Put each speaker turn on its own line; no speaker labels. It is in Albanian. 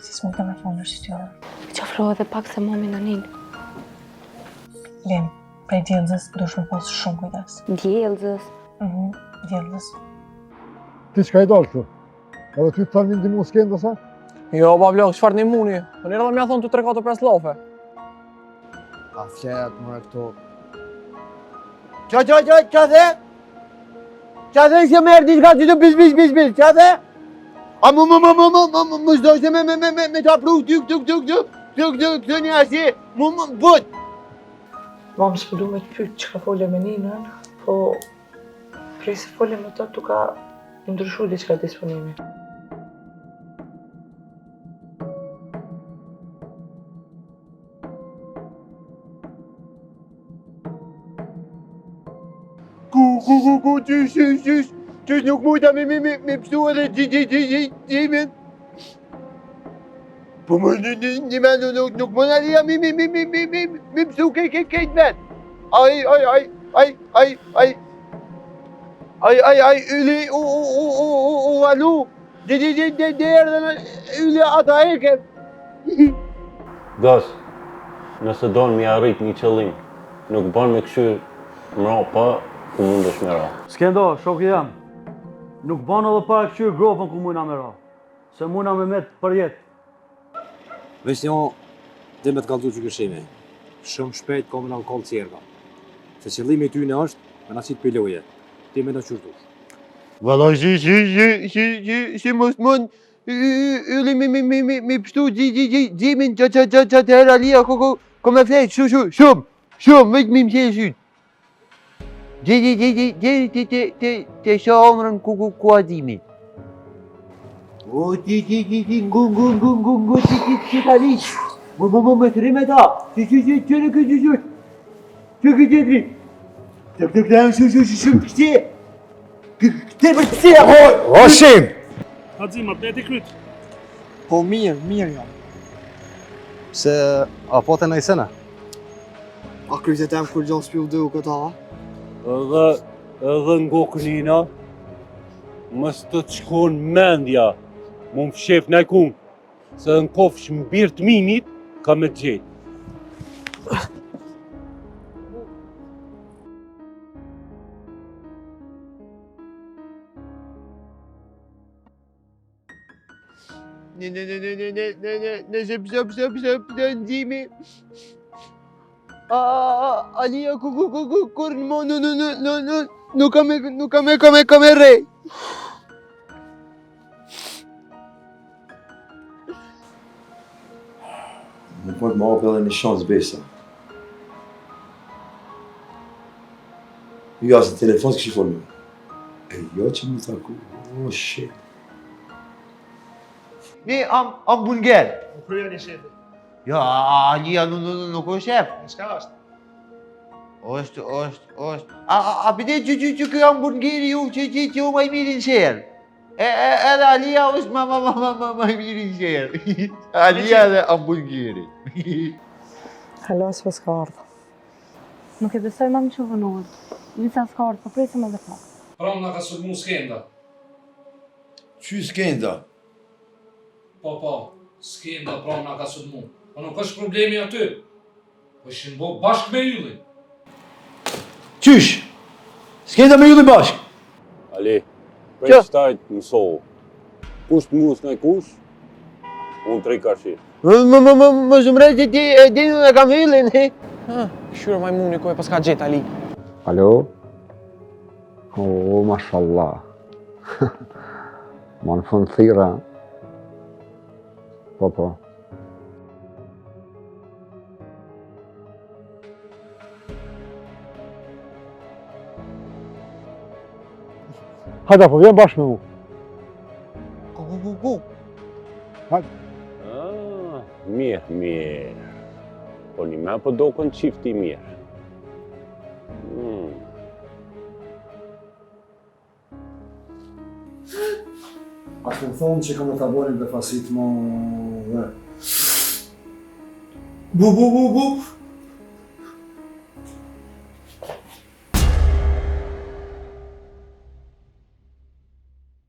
si s'mund me thonë është tjera.
Qafro edhe pak se mami në nin.
Lem, prej djelëzës dush me posë shumë kujdes.
Djelëzës?
Djelëzës.
Ti çka i dalë kështu? Edhe ty të thanë ndimu s'kenda sa?
Jo, bablok, qëfar një muni? Në njëra dhe mja thonë të 3-4-5 lofe.
A flet më këto.
Qa the? Qa the që merë diçka që të bis, qa the? A më zdojse me ta pru këtu një asje, më but.
Mam s'pëllu me të pytë që ka fole me ninën, po prej se fole me të tu ka ndryshu diçka disponimi.
Ku, qysh nuk mujta me pështu edhe gjimin. Po më një men nuk më në lija me pështu kejt vet. Aj, yli u valu, dhe erdhe në yli ata eke.
Gos, nëse donë mi arrit një qëllim, nuk bon me këshyr mra pa ku mundesh me ra.
S'kendo, shoki jam. Nuk ban edhe para këqyr gropën ku mujna me ra. Se mujna me met për jetë.
Vestion, dhe me të kaltu që këshime. Shumë shpejt ka me në alkohol cjerga. Se qëllimi ty në është me në qitë piloje. Ti me në qërtush.
Valla, si mos mund yli me pështu gjimin që të herë alia ko me flejt, shumë, me më qenë sytë. Të shomrën ku adimi. O, ti, ti talish. Më të rime ta. Që në këtë gjyshur. Që këtë gjëtri. Shumë kështje. Këtë për këtje, hoj.
O, shim!
Hadzima, beti kryt.
Po mirë jam. Se, a po të nëjsena? A krytet e më kur gjonë s'pju dhu këta, ha?
Edhe ngokënina, mës të të shkon mendja, më më fshef në kumë, se në kofsh më birë të minit, ka me të gjetë.
Nëse pse ndimi. Alia kur në mo nuk ka me rej.
Nuk mund më hapë edhe një shansë besa. Jo, asë në telefon s'këshi folë me. E jo që më taku, shit.
Mi hamburger.
U krya një shefi.
Jo, Alia nuk është shef.
Shka është?
Është. A pëte që kjo hamburgeri ju që ju maj mirin shërë. Edhe Alia është maj mirin shërë. Alia dhe hamburgeri.
Halos për s'ka ardhë.
Nuk e besoj mami që vënohet. Lisa s'ka ardhë, po presim edhe pak.
Pram nga ka sulmu skenda.
Qy skenda?
Po, skenda pram nga ka sulmu. Po nuk është problemi aty. Po ishin bo bashkë me yllin.
Qysh? Skenda me yllin bashkë?
Ali, prej qëtajt mësohu. Kush të mus në kush, unë 3 kashi.
Më zumrej që ti e dinu e kam yllin.
Këshyre majmuni ku e pas ka gjetë, Ali.
Alo? O, mashallah. Ma në fund thira. Po.
Hajda, po vjen bashkë me mu.
Ku?
Mirë. Po një me po do kënë qifti mirë.
A të më thonë që kam të abonin dhe fasit më dhe.
Bu,